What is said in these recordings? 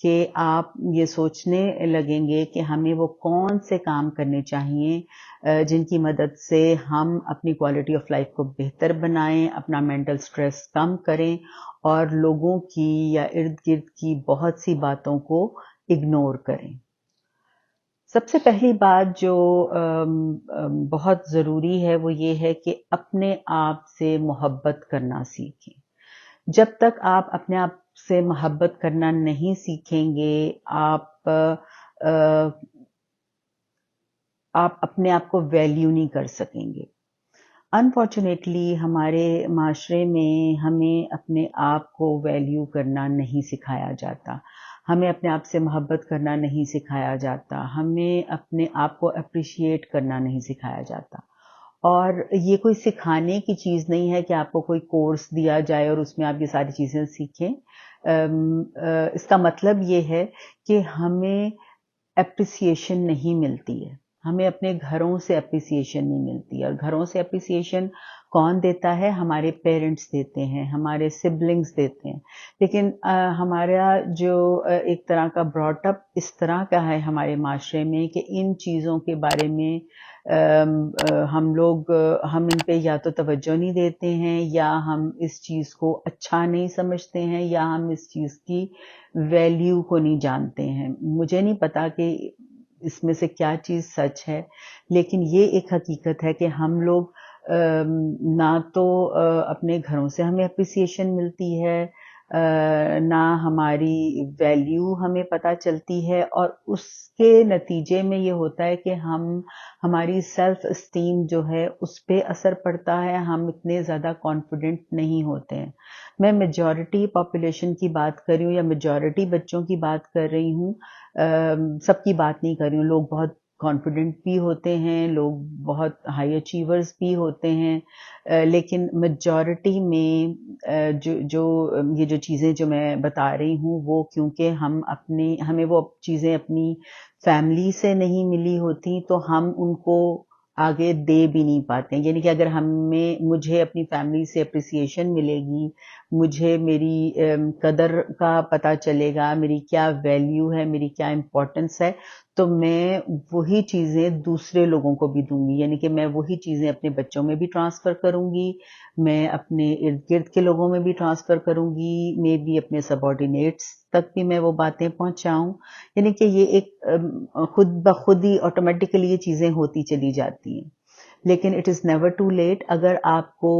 کہ آپ یہ سوچنے لگیں گے کہ ہمیں وہ کون سے کام کرنے چاہیے جن کی مدد سے ہم اپنی کوالٹی آف لائف کو بہتر بنائیں، اپنا مینٹل سٹریس کم کریں اور لوگوں کی یا ارد گرد کی بہت سی باتوں کو اگنور کریں۔ سب سے پہلی بات جو بہت ضروری ہے وہ یہ ہے کہ اپنے آپ سے محبت کرنا سیکھیں۔ جب تک آپ اپنے آپ سے محبت کرنا نہیں سیکھیں گے، آپ اپنے آپ کو ویلیو نہیں کر سکیں گے۔ انفارچونیٹلی ہمارے معاشرے میں ہمیں اپنے آپ کو ویلیو کرنا نہیں سکھایا جاتا، ہمیں اپنے آپ سے محبت کرنا نہیں سکھایا جاتا، ہمیں اپنے آپ کو اپریشیٹ کرنا نہیں سکھایا جاتا۔ اور یہ کوئی سکھانے کی چیز نہیں ہے کہ آپ کو کوئی کورس دیا جائے اور اس میں آپ یہ ساری چیزیں سیکھیں۔ اس کا مطلب یہ ہے کہ ہمیں اپریسیشن نہیں ملتی ہے، ہمیں اپنے گھروں سے اپریسیشن نہیں ملتی ہے، اور گھروں سے اپریسیشن کون دیتا ہے؟ ہمارے پیرنٹس دیتے ہیں، ہمارے سبلنگز دیتے ہیں۔ لیکن ہمارا جو ایک طرح کا براٹ اپ اس طرح کا ہے ہمارے معاشرے میں کہ ان چیزوں کے بارے میں ہم ان پہ یا تو توجہ نہیں دیتے ہیں، یا ہم اس چیز کو اچھا نہیں سمجھتے ہیں، یا ہم اس چیز کی ویلیو کو نہیں جانتے ہیں۔ مجھے نہیں پتا کہ اس میں سے کیا چیز سچ ہے، لیکن یہ ایک حقیقت ہے کہ ہم لوگ نہ تو اپنے گھروں سے ہمیں اپریسیشن ملتی ہے، نہ ہماری ویلیو ہمیں پتہ چلتی ہے، اور اس کے نتیجے میں یہ ہوتا ہے کہ ہماری سیلف اسٹیم جو ہے اس پہ اثر پڑتا ہے، ہم اتنے زیادہ کانفیڈنٹ نہیں ہوتے ہیں۔ میں میجورٹی پاپولیشن کی بات کر رہی ہوں یا میجورٹی بچوں کی بات کر رہی ہوں، سب کی بات نہیں کر رہی ہوں۔ لوگ بہت کانفیڈنٹ بھی ہوتے ہیں، لوگ بہت ہائی اچیورز بھی ہوتے ہیں، لیکن میجورٹی میں یہ جو چیزیں جو میں بتا رہی ہوں وہ کیونکہ ہمیں وہ چیزیں اپنی فیملی سے نہیں ملی ہوتی تو ہم ان کو آگے دے بھی نہیں پاتے ہیں۔ یعنی کہ اگر مجھے اپنی فیملی سے اپریسیشن ملے گی، مجھے میری قدر کا پتہ چلے گا، میری کیا ویلیو ہے، میری کیا امپورٹنس ہے، تو میں وہی چیزیں دوسرے لوگوں کو بھی دوں گی۔ یعنی کہ میں وہی چیزیں اپنے بچوں میں بھی ٹرانسفر کروں گی، میں اپنے ارد گرد کے لوگوں میں بھی ٹرانسفر کروں گی، میں بھی اپنے سب آرڈینیٹس تک بھی میں وہ باتیں پہنچاؤں۔ یعنی کہ یہ ایک خود بخود ہی آٹومیٹیکلی یہ چیزیں ہوتی چلی جاتی ہیں۔ لیکن it is never too late. اگر آپ کو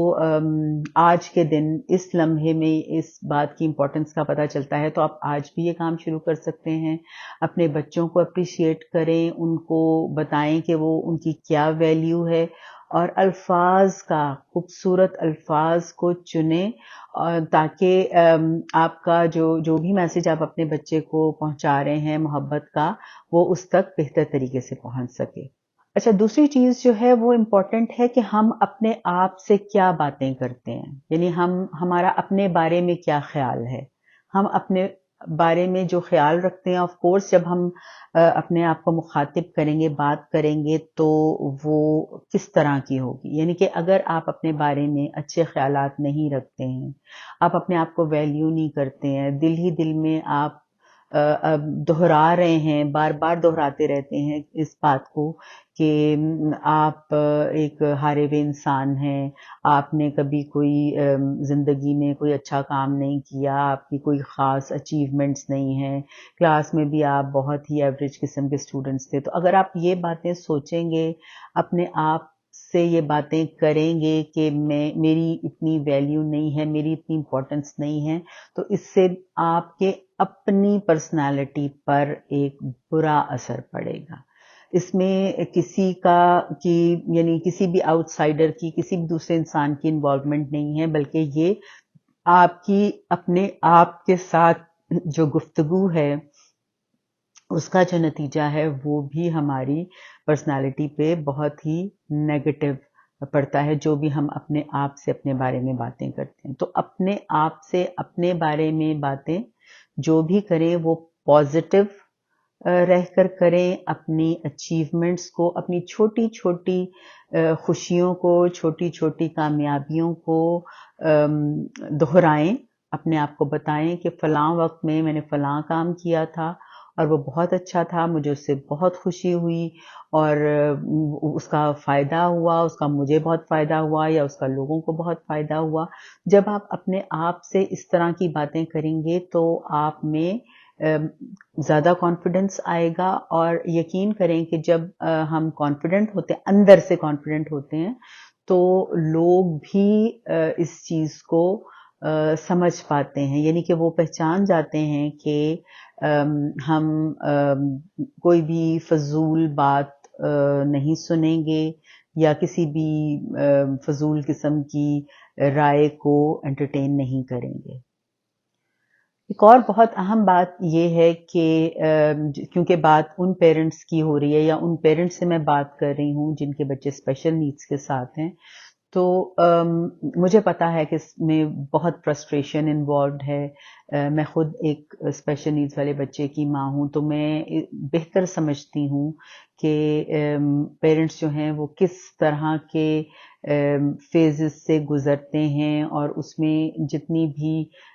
آج کے دن اس لمحے میں اس بات کی امپورٹنس کا پتہ چلتا ہے تو آپ آج بھی یہ کام شروع کر سکتے ہیں۔ اپنے بچوں کو اپریشیٹ کریں، ان کو بتائیں کہ وہ ان کی کیا ویلیو ہے، اور الفاظ کا، خوبصورت الفاظ کو چنیں تاکہ آپ کا جو بھی میسج آپ اپنے بچے کو پہنچا رہے ہیں محبت کا، وہ اس تک بہتر طریقے سے پہنچ سکے۔ اچھا، دوسری چیز جو ہے وہ امپورٹنٹ ہے کہ ہم اپنے آپ سے کیا باتیں کرتے ہیں، یعنی ہمارا اپنے بارے میں کیا خیال ہے۔ ہم اپنے بارے میں جو خیال رکھتے ہیں، آف کورس جب ہم اپنے آپ کو مخاطب کریں گے، بات کریں گے تو وہ کس طرح کی ہوگی۔ یعنی کہ اگر آپ اپنے بارے میں اچھے خیالات نہیں رکھتے ہیں، آپ اپنے آپ کو ویلیو نہیں کرتے ہیں، دل ہی دل میں آپ دہرا رہے ہیں، بار بار دہراتے رہتے ہیں اس بات کو کہ آپ ایک ہارے ہوئے انسان ہیں، آپ نے کبھی کوئی زندگی میں کوئی اچھا کام نہیں کیا، آپ کی کوئی خاص اچیومنٹس نہیں ہیں، کلاس میں بھی آپ بہت ہی ایوریج قسم کے اسٹوڈنٹس تھے، تو اگر آپ یہ باتیں سوچیں گے، اپنے آپ سے یہ باتیں کریں گے کہ میری اتنی ویلیو نہیں ہے، میری اتنی امپورٹنس نہیں ہے، تو اس سے آپ کے اپنی پرسنالٹی پر ایک برا اثر پڑے گا۔ اس میں یعنی کسی بھی آؤٹ سائڈر کی، کسی بھی دوسرے انسان کی انوالومنٹ نہیں ہے، بلکہ یہ آپ کی اپنے آپ کے ساتھ جو گفتگو ہے اس کا جو نتیجہ ہے وہ بھی ہماری پرسنالٹی پہ بہت ہی نیگیٹو پڑتا ہے، جو بھی ہم اپنے آپ سے اپنے بارے میں باتیں کرتے ہیں۔ تو اپنے آپ سے اپنے بارے میں باتیں جو بھی کریں وہ پازیٹیو رہ کر کریں، اپنی اچیومنٹس کو، اپنی چھوٹی چھوٹی خوشیوں کو، چھوٹی چھوٹی کامیابیوں کو دہرائیں، اپنے آپ کو بتائیں کہ فلاں وقت میں نے فلاں کام کیا تھا اور وہ بہت اچھا تھا، مجھے اس سے بہت خوشی ہوئی اور اس کا فائدہ ہوا، اس کا مجھے بہت فائدہ ہوا یا اس کا لوگوں کو بہت فائدہ ہوا۔ جب آپ اپنے آپ سے اس طرح کی باتیں کریں گے تو آپ میں زیادہ کانفیڈنس آئے گا، اور یقین کریں کہ جب ہم کانفیڈنٹ ہوتے ہیں، اندر سے کانفیڈنٹ ہوتے ہیں، تو لوگ بھی اس چیز کو سمجھ پاتے ہیں، یعنی کہ وہ پہچان جاتے ہیں کہ ہم کوئی بھی فضول بات نہیں سنیں گے یا کسی بھی فضول قسم کی رائے کو انٹرٹین نہیں کریں گے۔ ایک اور بہت اہم بات یہ ہے کہ کیونکہ بات ان پیرنٹس کی ہو رہی ہے یا ان پیرنٹس سے میں بات کر رہی ہوں جن کے بچے اسپیشل نیڈس کے ساتھ ہیں، تو مجھے پتا ہے کہ اس میں بہت فرسٹریشن انوالوڈ ہے۔ میں خود ایک اسپیشل نیڈس والے بچے کی ماں ہوں، تو میں بہتر سمجھتی ہوں کہ پیرنٹس جو ہیں وہ کس طرح کے فیزز سے گزرتے ہیں، اور اس میں جتنی بھی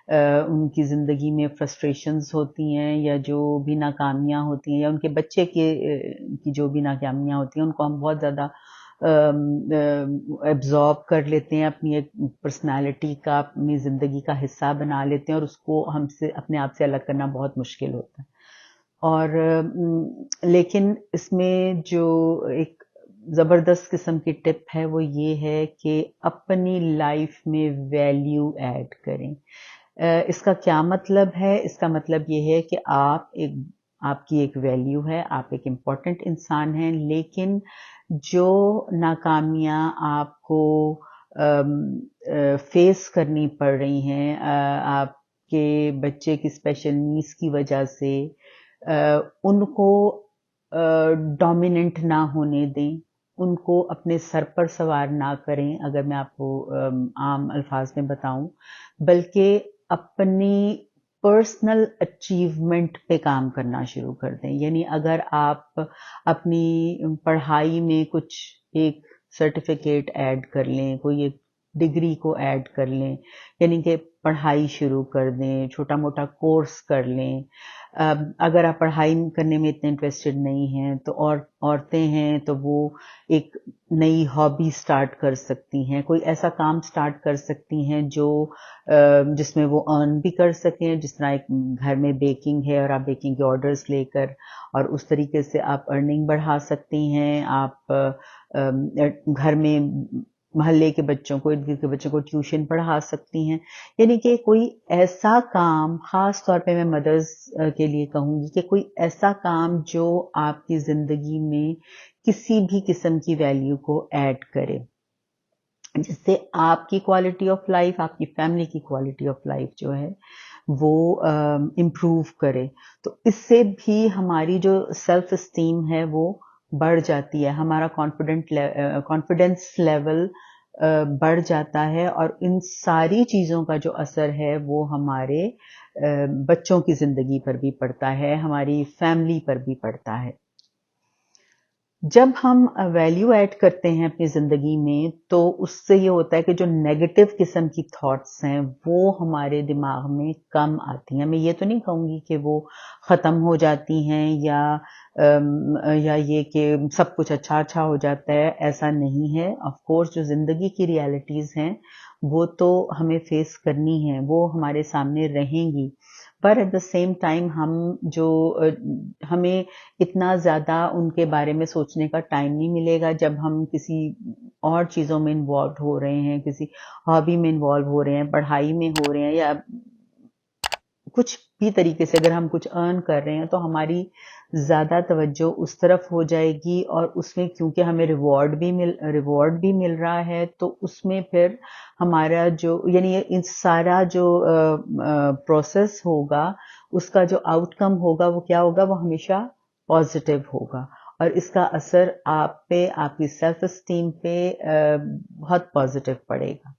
ان کی زندگی میں فرسٹریشنز ہوتی ہیں یا جو بھی ناکامیاں ہوتی ہیں یا ان کے بچے کی جو بھی ناکامیاں ہوتی ہیں، ان کو ہم بہت زیادہ ایبزارب کر لیتے ہیں، اپنی ایک پرسنالٹی کا، اپنی زندگی کا حصہ بنا لیتے ہیں، اور اس کو ہم سے اپنے آپ سے الگ کرنا بہت مشکل ہوتا ہے۔ اور لیکن اس میں جو ایک زبردست قسم کی ٹپ ہے وہ یہ ہے کہ اپنی لائف میں ویلیو ایڈ کریں۔ اس کا کیا مطلب ہے؟ اس کا مطلب یہ ہے کہ آپ کی ایک ویلیو ہے، آپ ایک امپورٹنٹ انسان ہیں، لیکن جو ناکامیاں آپ کو فیس کرنی پڑ رہی ہیں آپ کے بچے کی اسپیشل نیڈس کی وجہ سے، ان کو ڈومیننٹ نہ ہونے دیں، ان کو اپنے سر پر سوار نہ کریں، اگر میں آپ کو عام الفاظ میں بتاؤں، بلکہ اپنی پرسنل اچیومنٹ پہ کام کرنا شروع کر دیں۔ یعنی اگر آپ اپنی پڑھائی میں کچھ ایک سرٹیفکیٹ ایڈ کر لیں، کوئی ایک ڈگری کو ایڈ کر لیں، یعنی کہ پڑھائی شروع کر دیں، چھوٹا موٹا کورس کر لیں۔ اگر آپ پڑھائی کرنے میں اتنے انٹرسٹڈ نہیں ہیں تو عورتیں ہیں تو وہ ایک نئی ہابی سٹارٹ کر سکتی ہیں، کوئی ایسا کام سٹارٹ کر سکتی ہیں جو جس میں وہ ارن بھی کر سکیں، جس طرح ایک گھر میں بیکنگ ہے اور آپ بیکنگ کے آرڈرز لے کر اور اس طریقے سے آپ ارننگ بڑھا سکتی ہیں۔ آپ گھر میں محلے کے بچوں کو، ارد گرد کے بچوں کو ٹیوشن پڑھا سکتی ہیں، یعنی کہ کوئی ایسا کام، خاص طور پہ میں مدرز کے لیے کہوں گی کہ کوئی ایسا کام جو آپ کی زندگی میں کسی بھی قسم کی ویلیو کو ایڈ کرے، جس سے آپ کی کوالٹی آف لائف، آپ کی فیملی کی کوالٹی آف لائف جو ہے وہ امپروو کرے۔ تو اس سے بھی ہماری جو سیلف اسٹیم ہے وہ بڑھ جاتی ہے، ہمارا کانفیڈنس لیول بڑھ جاتا ہے، اور ان ساری چیزوں کا جو اثر ہے وہ ہمارے بچوں کی زندگی پر بھی پڑتا ہے، ہماری فیملی پر بھی پڑتا ہے۔ جب ہم ویلیو ایڈ کرتے ہیں اپنی زندگی میں تو اس سے یہ ہوتا ہے کہ جو نیگیٹو قسم کی تھاٹس ہیں وہ ہمارے دماغ میں کم آتی ہیں۔ میں یہ تو نہیں کہوں گی کہ وہ ختم ہو جاتی ہیں یا یہ کہ سب کچھ اچھا ہو جاتا ہے، ایسا نہیں ہے۔ آف کورس جو زندگی کی ریالٹیز ہیں وہ تو ہمیں فیس کرنی ہیں، وہ ہمارے سامنے رہیں گی، پر ایٹ دا سیم ٹائم ہمیں اتنا زیادہ ان کے بارے میں سوچنے کا ٹائم نہیں ملے گا جب ہم کسی اور چیزوں میں انوالوڈ ہو رہے ہیں، کسی ہابی میں انوالو ہو رہے ہیں، پڑھائی میں ہو رہے ہیں، یا کچھ بھی طریقے سے اگر ہم کچھ ارن کر رہے ہیں تو ہماری زیادہ توجہ اس طرف ہو جائے گی، اور اس میں کیونکہ ہمیں ریوارڈ بھی مل رہا ہے تو اس میں پھر ہمارا جو یعنی سارا جو پروسیس ہوگا، اس کا جو آؤٹ کم ہوگا وہ کیا ہوگا؟ وہ ہمیشہ پازیٹیو ہوگا، اور اس کا اثر آپ پہ، آپ کی سیلف اسٹیم پہ بہت پازیٹیو پڑے گا۔